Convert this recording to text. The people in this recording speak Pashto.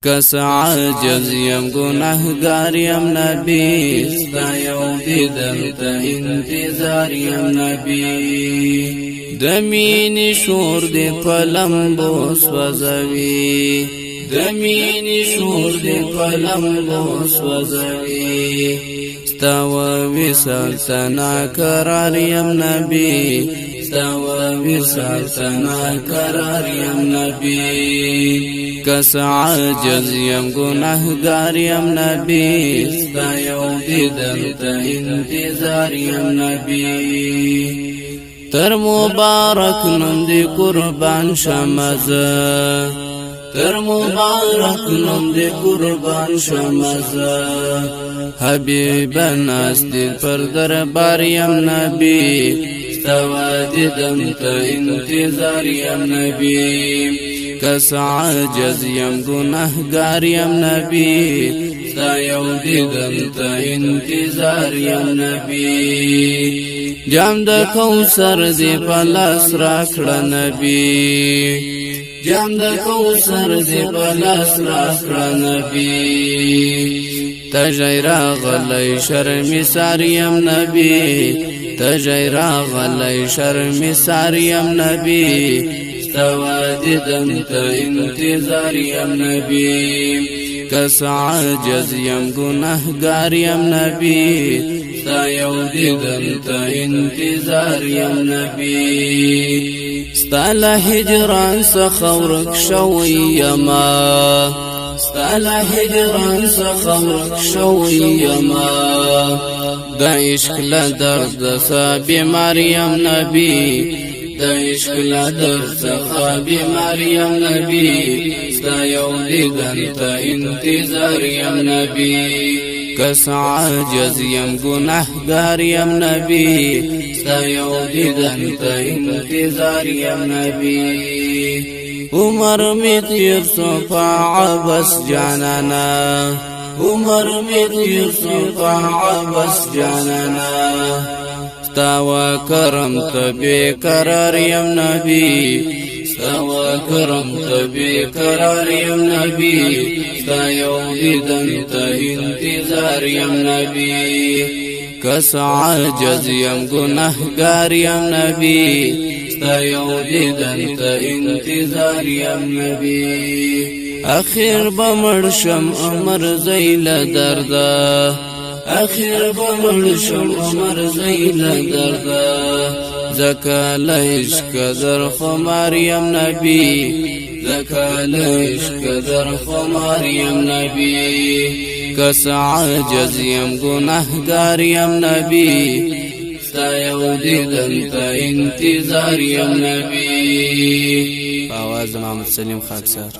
کس عاجز یم گناهگار یم نبی ستا یو دیدن ته انتظار یم نبی دمین شور دی پلمبو سوزوی دمین شور دی پلمبو سوزوی ستا و وصال تنا قرار یم نبی ستا و وصال تنا قرار یم نبی کس عاجز یم گناهگار یم نبی ستا یو دیدن ته انتظار یم نبی تر مبارک نم دی قربان شمزه تر مبارک نم دی قربان شمزه حبیب ناس دی پر دربار یم نبی ستا دیدن ته انتظار یم نبی کس عاجز یم گناهگار یم نبی ستا یو دیدن ته انتظار یم نبی جام د کوثر دی پلاس راکړه نبی جام د کوثر دی پلاس راکړه نبی تجای راغلی شرمی ساریم نبی تجای راغلی شرمی ساریم نبی ستا دیدن ته انتظار یم نبی کس عاجز یم گناهگار یم نبی ستا یو دیدن ته انتظار یم نبی ستا له هجران څخه ورک شوی یما ستا له هجران څخه ورک شوی یما د عشق له درد څخه بیمار یم نبی د عشق له درد څخه بیمار یم نبی ستا یو دیدن ته انتظار یم نبی کس عاجز یم گناهگار یم نبی ستا یو دیدن ته انتظار یم نبی عمر می تیر سو په عبس جانانا عمر می تیر سو په عبس جانانا ستا و کرم ته بیقرار یم نبی ستا و کرم ته بیقرار یم نبی ستا یو دیدن ته انتظار یم نبی کس عاجز یم گناهگار یم نبی ستا یو دیدن ته انتظار یم نبی اخیر بمرشم عمر زیل دردا اخیر بمرشم عمر زیل دردا زکال عشق در خمار یم نبی زکال عشق در خمار یم نبی کس عاجز یم گناهگار یم نبی ستا یو دیدن ته انتظار یم نبی. آواز محمد سلیم خاکسار.